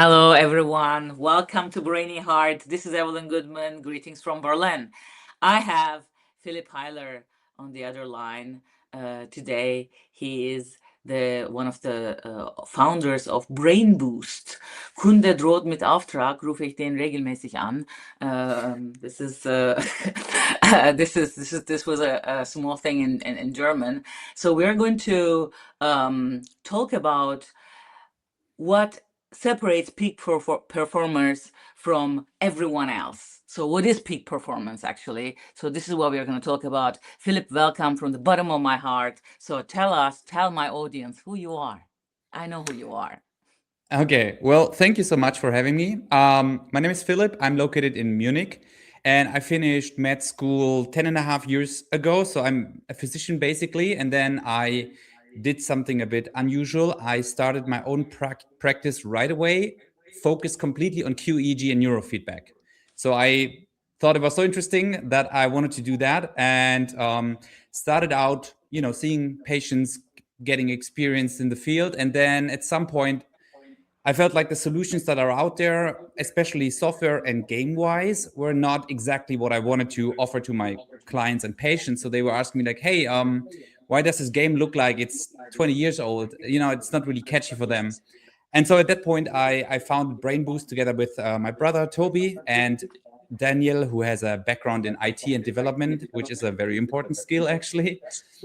Hello, everyone. Welcome to BrainyHeart. This is Evelyn Goodman. Greetings from Berlin. I have Philipp Heiler on the other line today. He is the one of the founders of Brain Boost. Kunde droht mit Auftrag, rufe ich den regelmäßig an. This is this was a small thing in German. So we're going to talk about what separates peak performers from everyone else. So what is peak performance actually? So this is what we are going to talk about. Philipp, welcome from the bottom of my heart. So tell my audience who you are. I know who you are. Okay, well, thank you so much for having me. My name is Philipp. I'm located in Munich, and I finished med school 10 and a half years ago. So I'm a physician basically, and then I did something a bit unusual. I started my own practice right away, focused completely on QEEG and neurofeedback. So I thought it was so interesting that I wanted to do that, and started out, seeing patients getting experience in the field, and then at some point I felt like the solutions that are out there, especially software and game wise, were not exactly what I wanted to offer to my clients and patients. So they were asking me like, "Hey, why does this game look like it's 20 years old? It's not really catchy for them." And so at that point, I founded Brain Boost together with my brother Toby and Daniel, who has a background in IT and development, which is a very important skill actually.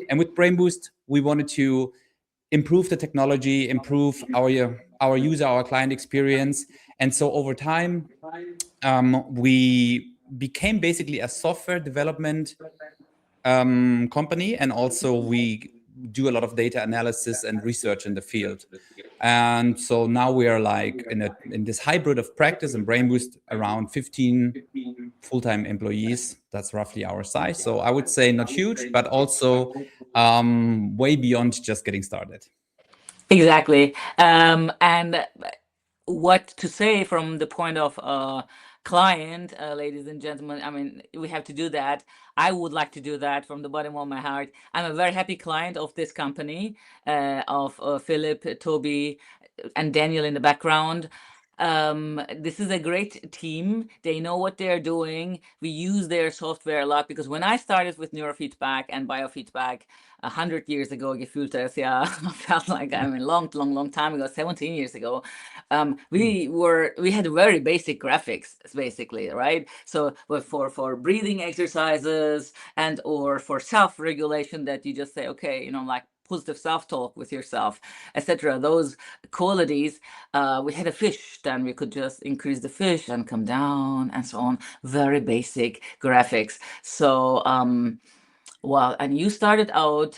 And with Brain Boost, we wanted to improve the technology, improve our user, our client experience. And so over time, we became basically a software development company, and also we do a lot of data analysis and research in the field. And so now we are like in this hybrid of practice and Brain Boost, around 15 full-time employees. That's roughly our size. So I would say not huge, but also way beyond just getting started. Exactly. And what to say from the point of client, ladies and gentlemen. I mean, we have to do that. I would like to do that from the bottom of my heart. I'm a very happy client of this company, of Philip, Toby, and Daniel in the background. This is a great team. They know what they're doing. We use their software a lot because when I started with neurofeedback and biofeedback 100 years ago, gefühlt es, yeah, I felt like, I mean, long time ago, 17 years ago, we had very basic graphics, basically, right? So for breathing exercises and or for self-regulation, that you just say, okay, like positive self-talk with yourself, etc. Those qualities, we had a fish, then we could just increase the fish and come down and so on. Very basic graphics. So well, and you started out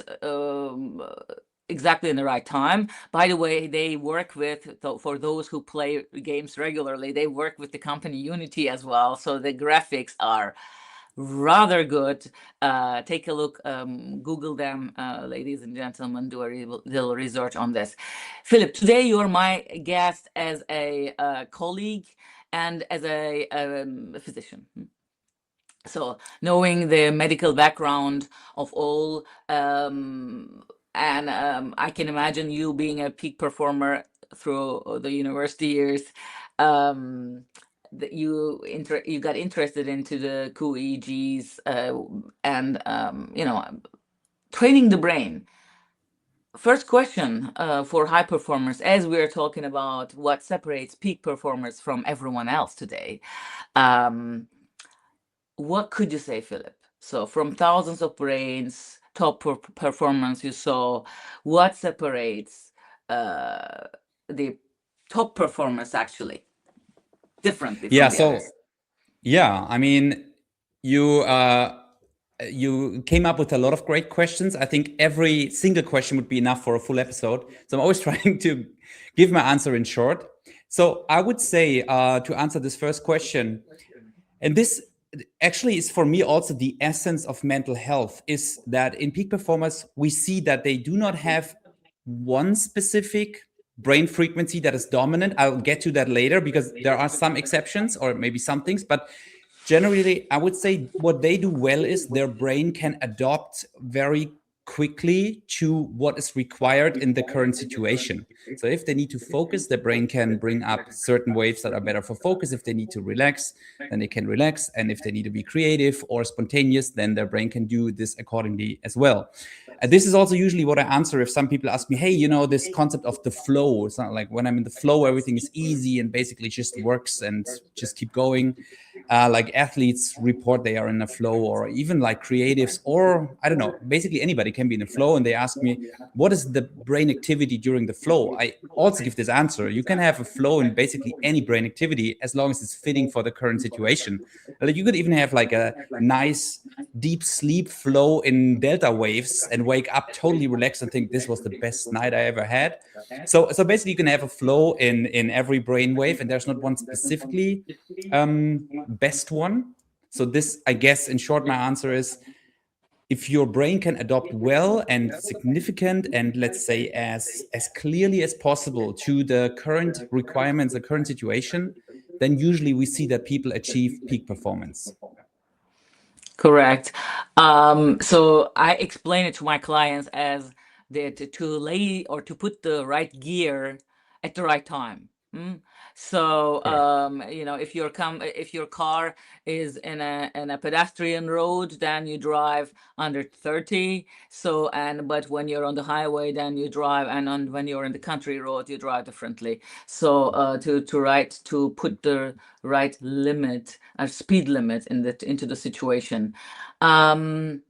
exactly in the right time. By the way, they work with, for those who play games regularly, they work with the company Unity as well. So the graphics are rather good. Take a look, Google them, ladies and gentlemen, do a little research on this. Philip, today you're my guest as a colleague and as a physician. So knowing the medical background of all, and I can imagine you being a peak performer through the university years. That you got interested into the QEEGs and training the brain. First question for high performers, as we're talking about what separates peak performers from everyone else today. What could you say, Philip? So from thousands of brains, top performance you saw, what separates the top performance actually differently from Yeah. the others? So yeah, I mean, you came up with a lot of great questions. I think every single question would be enough for a full episode. So I'm always trying to give my answer in short. So I would say to answer this first question, and this actually is for me also the essence of mental health, is that in peak performers, we see that they do not have one specific brain frequency that is dominant. I'll get to that later because there are some exceptions or maybe some things, but generally, I would say what they do well is their brain can adopt very quickly to what is required in the current situation. So if they need to focus, the brain can bring up certain waves that are better for focus. If they need to relax, then they can relax. And if they need to be creative or spontaneous, then their brain can do this accordingly as well. This is also usually what I answer if some people ask me, hey, this concept of the flow. It's not like when I'm in the flow, everything is easy and basically just works and just keep going. Like athletes report they are in a flow, or even like creatives, or I don't know, basically anybody can be in a flow. And they ask me, what is the brain activity during the flow? I also give this answer. You can have a flow in basically any brain activity as long as it's fitting for the current situation. Like you could even have like a nice deep sleep flow in delta waves and wake up totally relaxed and think this was the best night I ever had. So basically you can have a flow in every brain wave, and there's not one specifically best one. So this, I guess, in short, my answer is if your brain can adopt well and significant and let's say as clearly as possible to the current requirements, the current situation, then usually we see that people achieve peak performance. Correct. So I explain it to my clients as to lay or to put the right gear at the right time. So Correct. if your car is in a pedestrian road, then you drive under 30. So but when you're on the highway, then you drive, and when you're in the country road, you drive differently. So to put the right limit, speed limit into the situation. Um,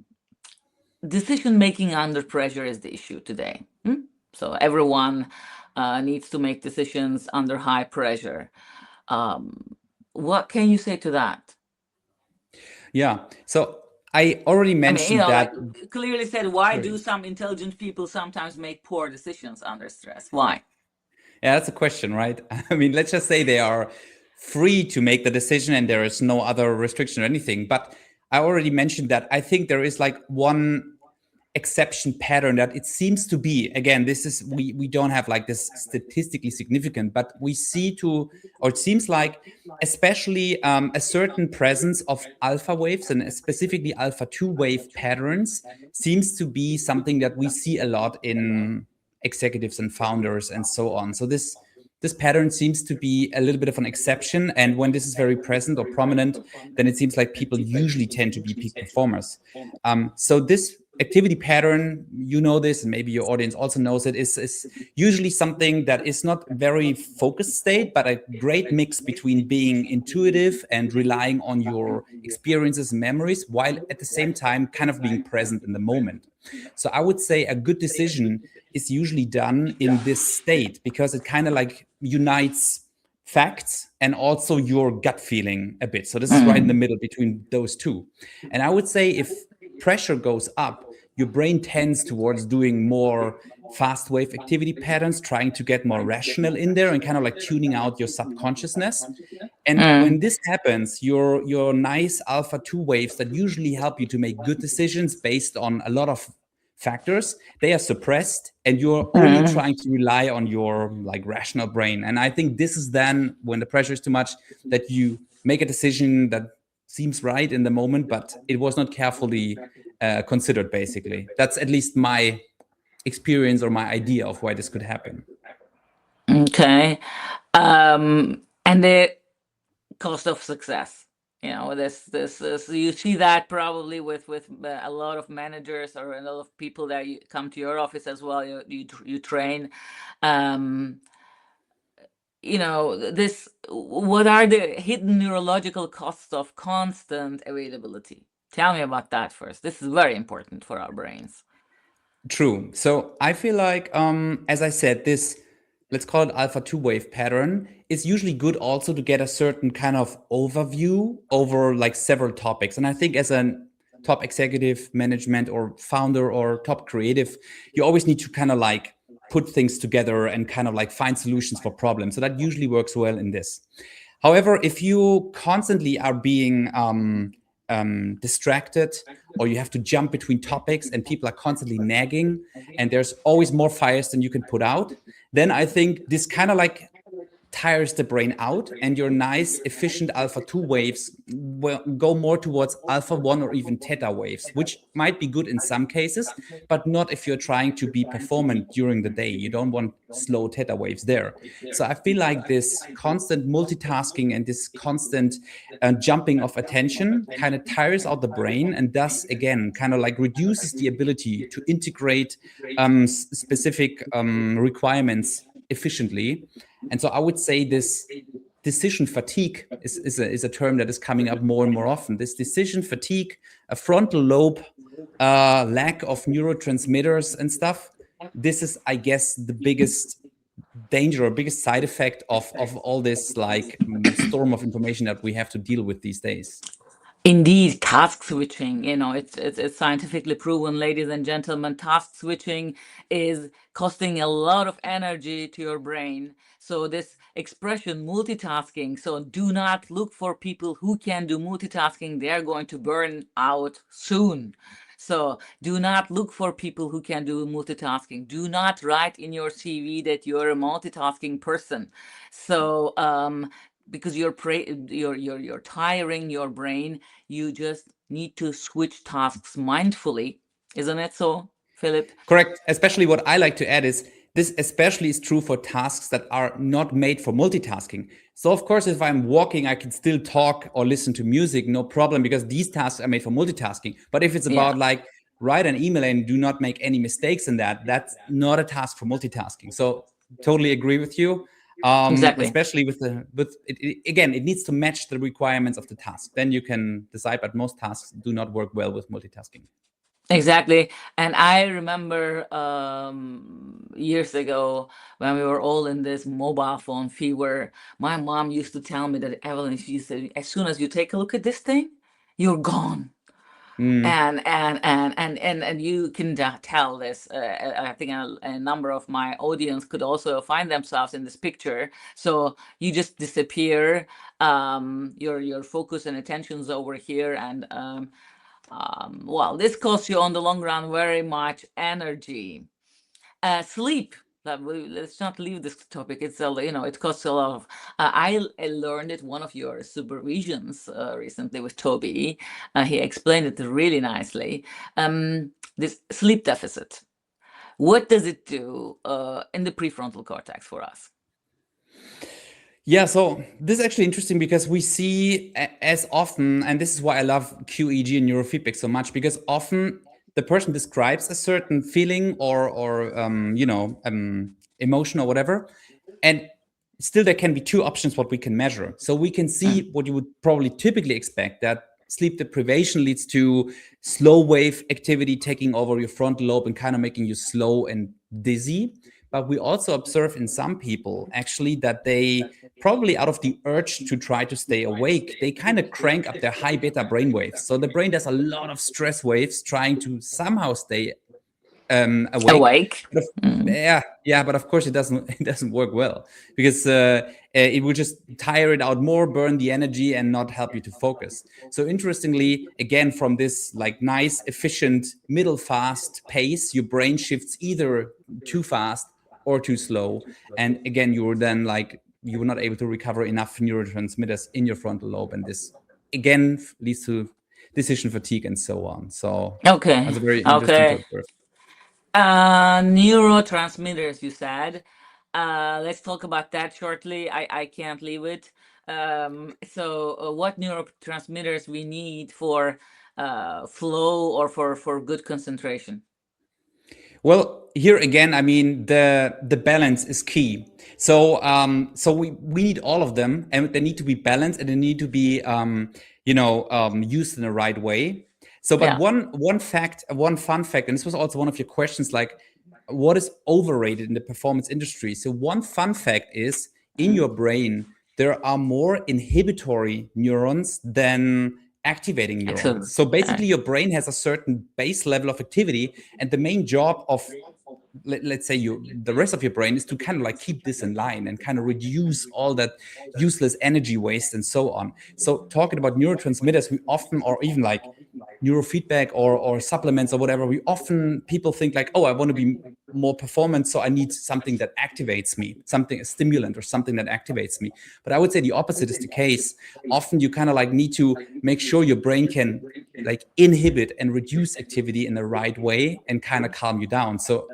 Decision making under pressure is the issue today. So everyone needs to make decisions under high pressure. What can you say to that? Yeah. So I already I mean, mentioned that. like clearly said, why Sorry. do some intelligent people sometimes make poor decisions under stress? Why? Yeah, that's a question, right? I mean, let's just say they are free to make the decision and there is no other restriction or anything. But I already mentioned that I think there is like one exception pattern that it seems to be, again, this is we don't have like this statistically significant, but we see to, or it seems like especially a certain presence of alpha waves and specifically alpha 2 wave patterns seems to be something that we see a lot in executives and founders and so on. So this pattern seems to be a little bit of an exception, and when this is very present or prominent, then it seems like people usually tend to be peak performers. So this activity pattern, you know this, and maybe your audience also knows it, is usually something that is not very focused state, but a great mix between being intuitive and relying on your experiences and memories, while at the same time kind of being present in the moment. So I would say a good decision is usually done in this state because it kind of like unites facts and also your gut feeling a bit. So this is right in the middle between those two. And I would say if pressure goes up, your brain tends towards doing more fast wave activity patterns, trying to get more rational in there and kind of like tuning out your subconsciousness. And when this happens, your nice alpha 2 waves that usually help you to make good decisions based on a lot of factors, they are suppressed and you're only trying to rely on your like rational brain. And I think this is then when the pressure is too much that you make a decision that seems right in the moment, but it was not carefully considered, basically. That's at least my experience or my idea of why this could happen. Okay. And the cost of success. This you see that probably with a lot of managers or a lot of people that come to your office as well. You train. Um, this. What are the hidden neurological costs of constant availability? Tell me about that first. This is very important for our brains. True. So I feel like, as I said, this, let's call it alpha 2 wave pattern, is usually good also to get a certain kind of overview over like several topics. And I think as a top executive management or founder or top creative, you always need to kind of like put things together and kind of like find solutions for problems. So that usually works well in this. However, if you constantly are being distracted, or you have to jump between topics and people are constantly nagging and there's always more fires than you can put out, then I think this kind of like tires the brain out, and your nice efficient alpha 2 waves will go more towards alpha 1 or even theta waves, which might be good in some cases, but not if you're trying to be performant during the day. You don't want slow theta waves there. So I feel like this constant multitasking and this constant jumping of attention kind of tires out the brain, and thus again kind of like reduces the ability to integrate specific requirements efficiently. And so I would say this decision fatigue is a term that is coming up more and more often. This decision fatigue, a frontal lobe lack of neurotransmitters and stuff. This is, I guess, the biggest danger or biggest side effect of all this like storm of information that we have to deal with these days. Indeed, task switching, it's scientifically proven, ladies and gentlemen, task switching is costing a lot of energy to your brain. So this expression multitasking, so do not look for people who can do multitasking. They're going to burn out soon. So do not look for people who can do multitasking. Do not write in your CV that you're a multitasking person. So because you're tiring your brain, you just need to switch tasks mindfully, isn't it so, Philip? Correct. Especially what I like to add is this especially is true for tasks that are not made for multitasking. So of course, if I'm walking, I can still talk or listen to music, no problem, because these tasks are made for multitasking. But if it's about like write an email and do not make any mistakes in that, that's not a task for multitasking. So totally agree with you. Exactly. Especially with again, it needs to match the requirements of the task. Then you can decide, but most tasks do not work well with multitasking. Exactly. And I remember years ago when we were all in this mobile phone fever, my mom used to tell me that, Evelyn, she said, as soon as you take a look at this thing, you're gone. And you can tell this. I think a number of my audience could also find themselves in this picture. So you just disappear. Your focus and attention's over here, and well, this costs you on the long run very much energy. Sleep. Let's not leave this topic. It's it costs a lot of. I learned it one of your supervisions recently with Toby. He explained it really nicely. This sleep deficit. What does it do in the prefrontal cortex for us? Yeah, so this is actually interesting because we see as often, and this is why I love QEEG and neurofeedback so much, because often the person describes a certain feeling or emotion or whatever, and still there can be two options what we can measure. So we can see what you would probably typically expect, that sleep deprivation leads to slow wave activity taking over your frontal lobe and kind of making you slow and dizzy. But we also observe in some people actually that they probably out of the urge to try to stay awake, they kind of crank up their high beta brain waves. So the brain does a lot of stress waves trying to somehow stay awake. Awake. But but of course it doesn't work well, because it will just tire it out more, burn the energy, and not help you to focus. So interestingly, again, from this like nice efficient middle fast pace, your brain shifts either too fast or too slow, and again you were not able to recover enough neurotransmitters in your frontal lobe, and this again leads to decision fatigue and so on. So that's a very interesting to observe. Neurotransmitters, you said. Let's talk about that shortly. I can't leave it. So what neurotransmitters we need for flow or for good concentration? Well, here again, I mean the balance is key. So we need all of them, and they need to be balanced, and they need to be used in the right way. So, but one fun fact, and this was also one of your questions, like what is overrated in the performance industry? So one fun fact is in your brain there are more inhibitory neurons than activating neurons. Excellent. So basically your brain has a certain base level of activity, and the main job of let's say the rest of your brain is to kind of like keep this in line and kind of reduce all that useless energy waste and so on. So talking about neurotransmitters, we often, or even like neurofeedback or supplements or whatever, we often, people think like, oh, I want to be more performance, so I need something that activates me, something, a stimulant or something that activates me. But I would say the opposite is the case. Often you kind of like need to make sure your brain can like inhibit and reduce activity in the right way and kind of calm you down. So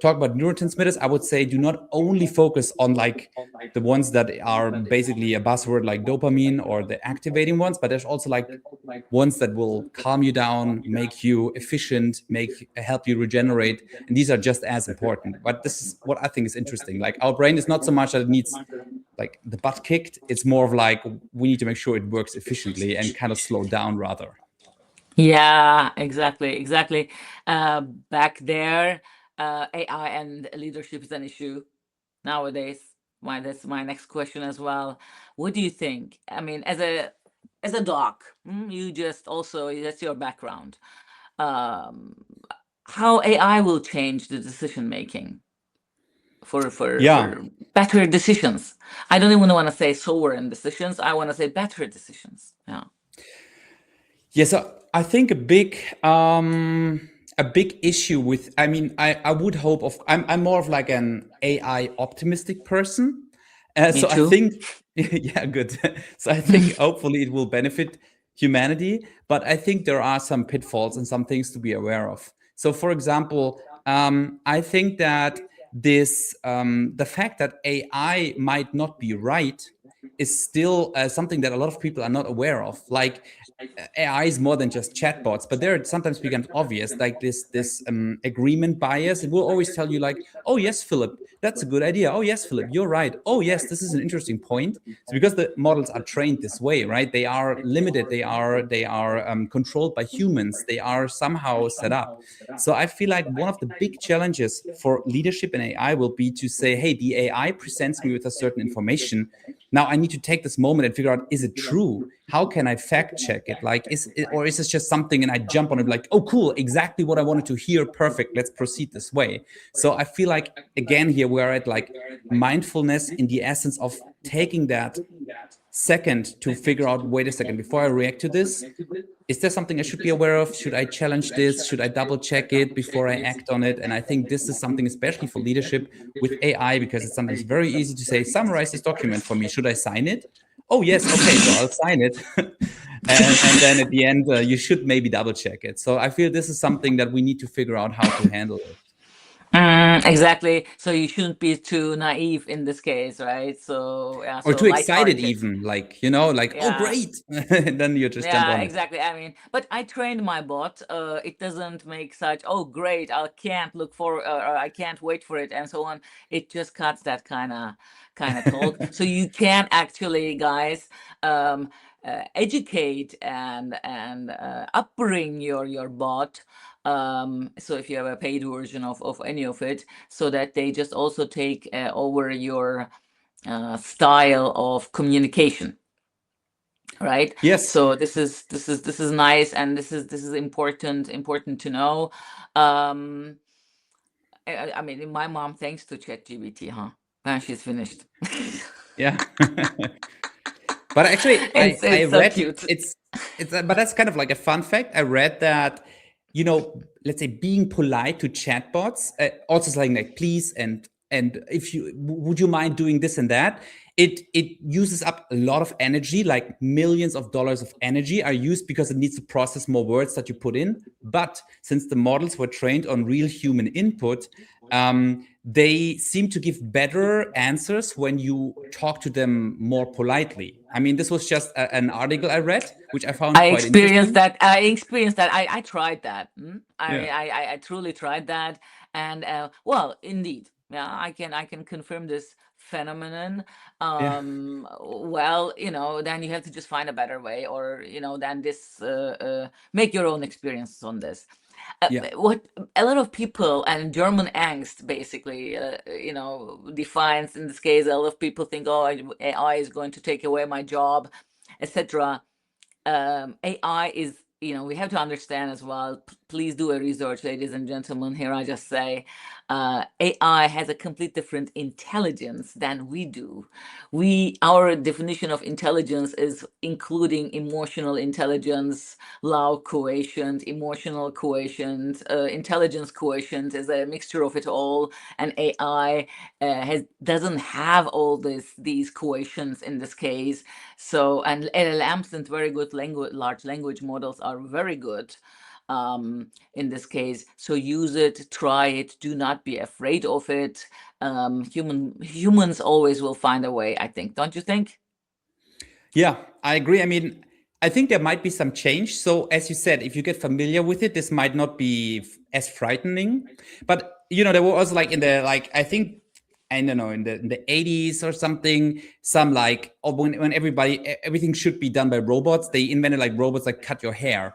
talk about neurotransmitters, I would say do not only focus on like the ones that are basically a buzzword like dopamine or the activating ones, but there's also like ones that will calm you down, make you efficient, make help you regenerate, and these are just as important. But this is what I think is interesting. Like our brain is not so much that it needs like the butt kicked, it's more of like we need to make sure it works efficiently and kind of slow down rather. Yeah, exactly, exactly. Back there, AI and leadership is an issue nowadays. That's my next question as well. What do you think? I mean, as a doc, you just also that's your background. Um, how AI will change the decision making Yeah. for better decisions. I don't even want to say sovereign decisions. I want to say better decisions. Yeah. Yeah, so I think a big issue with, I mean, I would hope of, I'm more of like an AI optimistic person. Me So I too. think, yeah, good. So I think hopefully it will benefit humanity, but I think there are some pitfalls and some things to be aware of. So, for example, I think that the fact that AI might not be right is still something that a lot of people are not aware of. Like AI is more than just chatbots, but there it sometimes becomes obvious, like this agreement bias. It will always tell you like, "Oh yes, Philip, that's a good idea. Oh yes, Philip, you're right. Oh yes, this is an interesting point." So because the models are trained this way, right? They are limited. They are controlled by humans. They are somehow set up. So I feel like one of the big challenges for leadership in AI will be to say, "Hey, the AI presents me with a certain information. Now I need to take this moment and figure out, is it true? How can I fact check it? Like, is it, or is this just something and I jump on it like, oh, cool, exactly what I wanted to hear. Perfect. Let's proceed this way." So I feel like, again, here we're at like mindfulness in the essence of taking that second to figure out, wait a second, before I react to this, is there something I should be aware of? Should I challenge this? Should I double check it before I act on it? And I think this is something, especially for leadership with AI, because it's sometimes very easy to say, summarize this document for me. Should I sign it? Oh, yes. Okay. So I'll sign it. And then at the end, you should maybe double check it. So I feel this is something that we need to figure out how to handle it. Exactly. So you shouldn't be too naive in this case, right? So yeah, Or so too excited, lighthearted. even like, you know, like, oh, Yeah. great. And then you just jump Yeah, on it. exactly. I mean, but I trained my bot. It doesn't make such, oh, great, I can't look for, I can't wait for it, and so on. It just cuts that kind of talk. So you can actually, guys, educate and upbring your bot. So if you have a paid version of any of it, so that they just also take over your style of communication, right? Yes. So this is nice, and this is important to know. um I mean, my mom, thanks to ChatGPT, huh, and she's finished. Yeah. But actually, I It's so read cute. it's but that's kind of like a fun fact. I read that, you know, let's say being polite to chatbots, also saying like please and if you would you mind doing this and that, it uses up a lot of energy, like millions of dollars of energy are used because it needs to process more words that you put in. But since the models were trained on real human input, they seem to give better answers when you talk to them more politely. I mean, this was just an article I read, which I found I quite experienced interesting. that. I experienced that. I tried that. I Yeah. mean, I truly tried that, and well, indeed, yeah, I can confirm this phenomenon. Yeah. Well, then you have to just find a better way, or then this make your own experiences on this. Yeah. What a lot of people and German angst basically, defines in this case. A lot of people think, oh, AI is going to take away my job, etc. AI is, we have to understand as well, please do a research, ladies and gentlemen. Here I just say, AI has a complete different intelligence than we do. Our definition of intelligence is including emotional intelligence, love quotient, emotional quotient, intelligence quotient is a mixture of it all. And AI doesn't have all these quotients in this case. So, and LLMs and very good large language models are very good in this case. So use it, try it, do not be afraid of it. Humans always will find a way, I think. Don't you think? Yeah, I agree. I mean, I think there might be some change. So, as you said, if you get familiar with it, this might not be as frightening. But there were also like in the like I think I don't know in the 80s or something. Some like when everything should be done by robots, they invented like robots that cut your hair.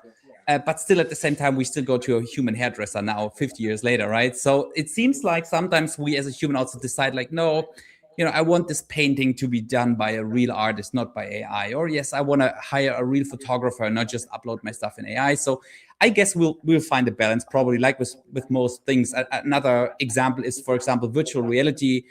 But still, at the same time, we still go to a human hairdresser now, 50 years later, right? So it seems like sometimes we as a human also decide like, no, I want this painting to be done by a real artist, not by AI. Or yes, I want to hire a real photographer, not just upload my stuff in AI. So I guess we'll find a balance, probably like with most things. Another example is, for example, virtual reality.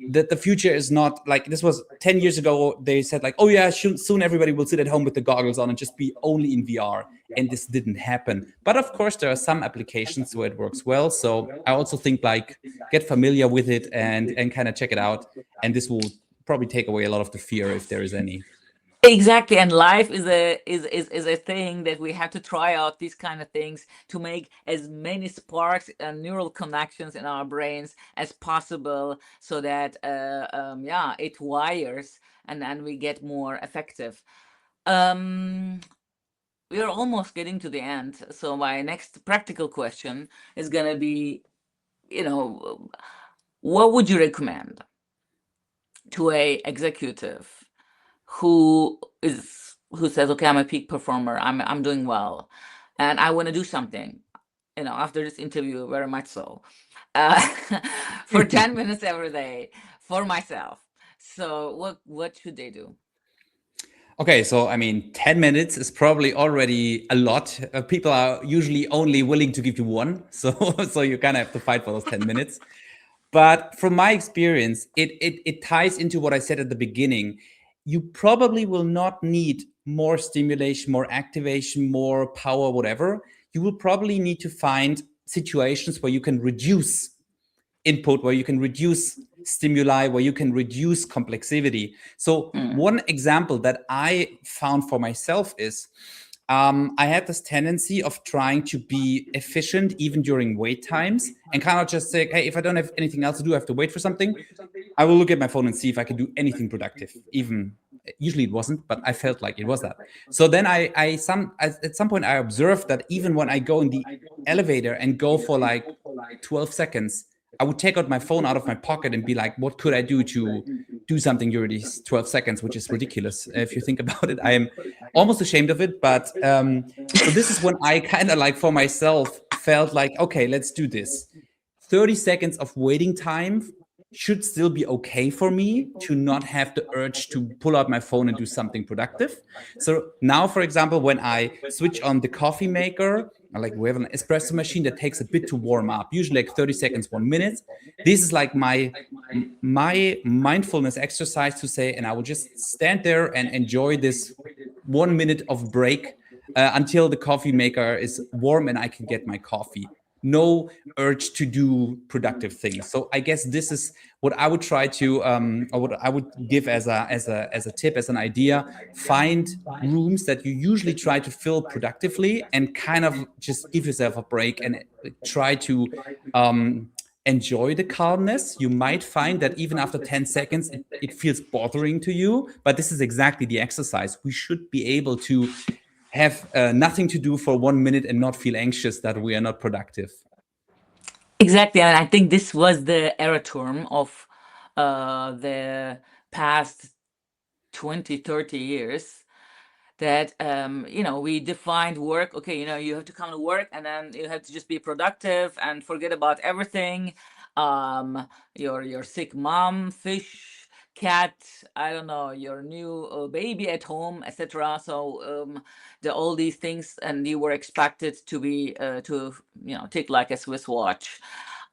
That the future is not like this was 10 years ago. They said like, oh yeah, soon everybody will sit at home with the goggles on and just be only in VR. And this didn't happen. But of course, there are some applications where it works well. So I also think like get familiar with it and kind of check it out, and this will probably take away a lot of the fear if there is any. Exactly, and life is a thing that we have to try out these kind of things to make as many sparks and neural connections in our brains as possible, so that yeah, it wires and then we get more effective. Um, we are almost getting to the end, so my next practical question is gonna be, you know, what would you recommend to a executive who says, okay, I'm a peak performer, I'm doing well, and I want to do something, after this interview, very much so, uh, for 10 minutes every day for myself. So what should they do? Okay, so I mean, 10 minutes is probably already a lot. People are usually only willing to give you one. So, so you kind of have to fight for those 10 minutes. But from my experience, it ties into what I said at the beginning. You probably will not need more stimulation, more activation, more power, whatever. You will probably need to find situations where you can reduce input, where you can reduce stimuli, where you can reduce complexity. So one example that I found for myself is I had this tendency of trying to be efficient even during wait times and kind of just say, hey, if I don't have anything else to do, I have to wait for something. I will look at my phone and see if I can do anything productive. Even usually it wasn't, but I felt like it was that. So then at some point I observed that even when I go in the elevator and go for like 12 seconds, I would take out my phone out of my pocket and be like, what could I do to do something during these 12 seconds, which is ridiculous. If you think about it, I am almost ashamed of it. But so this is when I kind of like for myself felt like, okay, let's do this. 30 seconds of waiting time should still be okay for me to not have the urge to pull out my phone and do something productive. So now, for example, when I switch on the coffee maker, like we have an espresso machine that takes a bit to warm up, usually like 30 seconds, 1 minute. This is like my mindfulness exercise to say, and I will just stand there and enjoy this 1 minute of break until the coffee maker is warm and I can get my coffee. No urge to do productive things. So I guess this is what I would try to, or what I would give as a tip, as an idea. Find rooms that you usually try to fill productively, and kind of just give yourself a break and try to enjoy the calmness. You might find that even after 10 seconds, it feels bothering to you, but this is exactly the exercise. We should be able to have nothing to do for 1 minute and not feel anxious that we are not productive. Exactly, and I think this was the era term of the past 20, 30 years, that we defined work. Okay, you have to come to work and then you have to just be productive and forget about everything. Your sick mom, fish, cat, I don't know, your new baby at home, etc. So all these things, and you were expected to be to tick like a Swiss watch.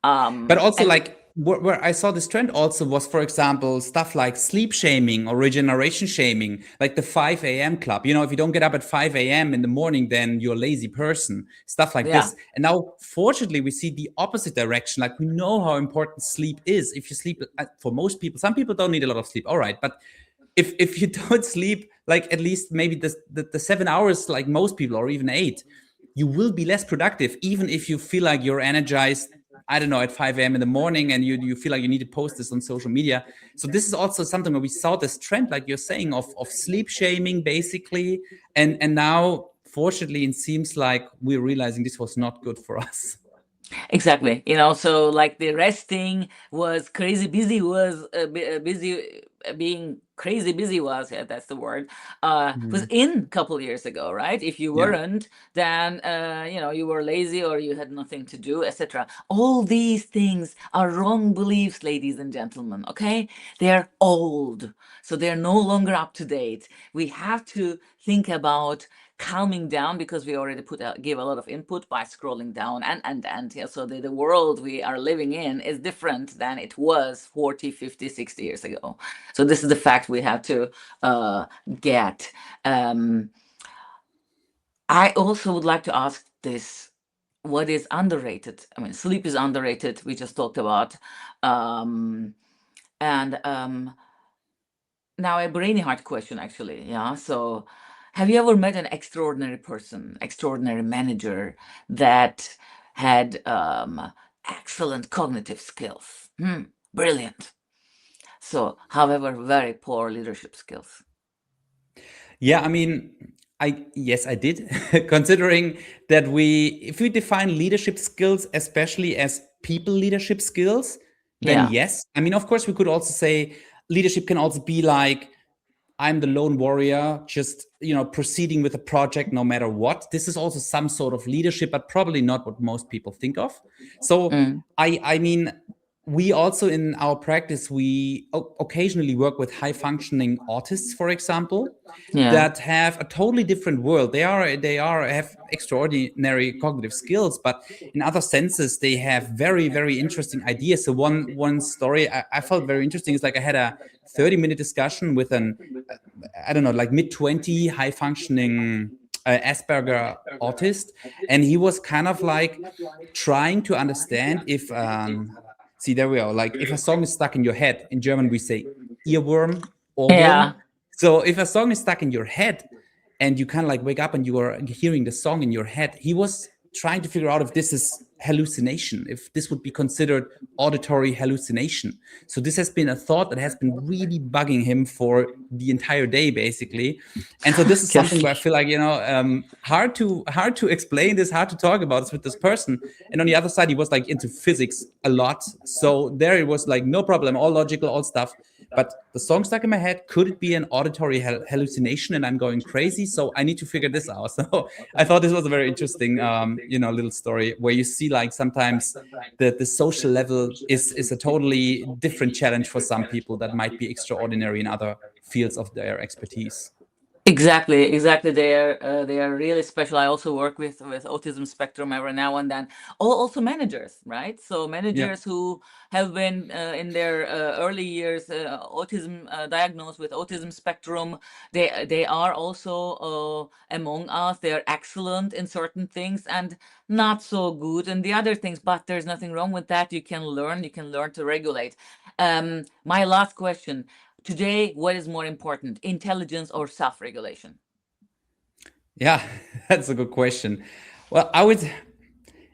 But also, And like, where I saw this trend also was, for example, stuff like sleep shaming or regeneration shaming, like the 5 a.m. club. If you don't get up at 5 a.m. in the morning, then you're a lazy person, stuff like yeah, this. And now, fortunately, we see the opposite direction. Like, we know how important sleep is. If you sleep, for most people, some people don't need a lot of sleep, all right. But if you don't sleep, like, at least maybe the 7 hours, like most people, or even 8, you will be less productive, even if you feel like you're energized, I don't know, at 5 a.m. in the morning, and you feel like you need to post this on social media. So this is also something where we saw this trend, like you're saying, of sleep shaming, basically. And now, fortunately, it seems like we're realizing this was not good for us. exactly. So like the resting was crazy busy, was busy, being crazy busy was, yeah, that's the word, was Mhm. in a couple years ago, right? If you Yeah. weren't, then you were lazy or you had nothing to do, etc. All these things are wrong beliefs, ladies and gentlemen. Okay, they're old, so they're no longer up to date. We have to think about calming down, because we already give a lot of input by scrolling down, and yeah, so the world we are living in is different than it was 40, 50, 60 years ago. So this is the fact we have to get. um, I also would like to ask this: what is underrated? I mean, sleep is underrated, we just talked about. Um, and now a brainy heart question, actually. Yeah. So, have you ever met an extraordinary person, extraordinary manager that had excellent cognitive skills? Brilliant. So, however, very poor leadership skills. Yeah, I mean, I yes, I did. Considering that if we define leadership skills, especially as people leadership skills, then Yeah. yes. I mean, of course, we could also say leadership can also be like, I'm the lone warrior, just proceeding with a project no matter what. This is also some sort of leadership, but probably not what most people think of. So Mm, I mean, we also in our practice we occasionally work with high functioning autists, for example, yeah. that have a totally different world. They have extraordinary cognitive skills, but in other senses they have very interesting ideas. So one story I felt very interesting is, like, I had a 30-minute discussion with an I don't know, like mid-20 high functioning Asperger autist. And he was kind of like trying to understand if, see, there we are. Like, if a song is stuck in your head, in German we say earworm, Ohrwurm. Yeah. So if a song is stuck in your head and you kind of like wake up and you are hearing the song in your head, he was trying to figure out if this is hallucination, if this would be considered auditory hallucination. So this has been a thought that has been really bugging him for the entire day, basically. And so this is something Yes. where I feel like, hard to explain this, hard to talk about this with this person. And on the other side, he was like into physics a lot. So there it was like no problem, all logical, all stuff. But the song stuck in my head. Could it be an auditory hallucination and I'm going crazy? So I need to figure this out. So I thought this was a very interesting, little story where you see, like, sometimes the social level is a totally different challenge for some people that might be extraordinary in other fields of their expertise. Exactly, exactly. They are really special. I also work with autism spectrum every now and then. Also managers, right? So Yeah. managers who have been in their early years autism diagnosed with autism spectrum. They are also among us. They are excellent in certain things and not so good in the other things. But there's nothing wrong with that. You can learn. You can learn to regulate. My last question. Today, what is more important, intelligence or self regulation? Yeah, that's a good question. Well, I would,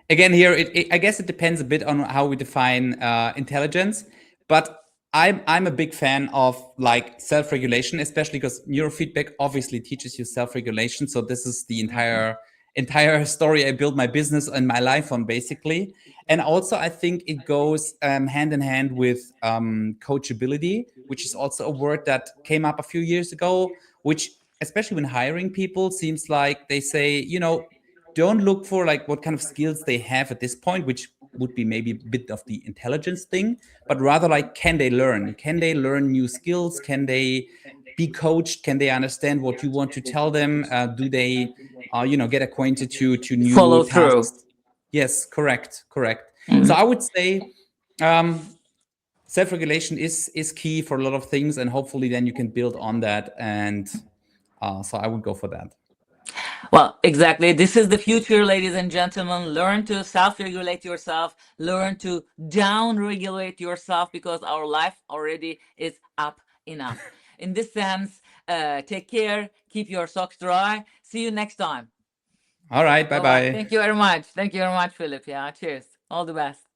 again, here I guess it depends a bit on how we define intelligence, but I'm a big fan of, like, self-regulation, especially because neurofeedback obviously teaches you self-regulation. So this is the entire story I built my business and my life on, basically. And also I think it goes hand in hand with coachability, which is also a word that came up a few years ago, which, especially when hiring people, seems like they say, don't look for like what kind of skills they have at this point, which would be maybe a bit of the intelligence thing, but rather like, can they learn? Can they learn new skills? Can they be coached? Can they understand what you want to tell them? Do they, get acquainted to new Follow through. tasks? Yes, correct, correct. So I Mhm. would say, um, self-regulation is key for a lot of things, and hopefully then you can build on that. And so I would go for that. Well, exactly. This is the future, ladies and gentlemen. Learn to self regulate yourself, learn to down regulate yourself because our life already is up enough. In this sense, take care, keep your socks dry. See you next time. All right, bye Bye bye. bye. Thank you very much. Thank you very much, Philip. Yeah, cheers. All the best.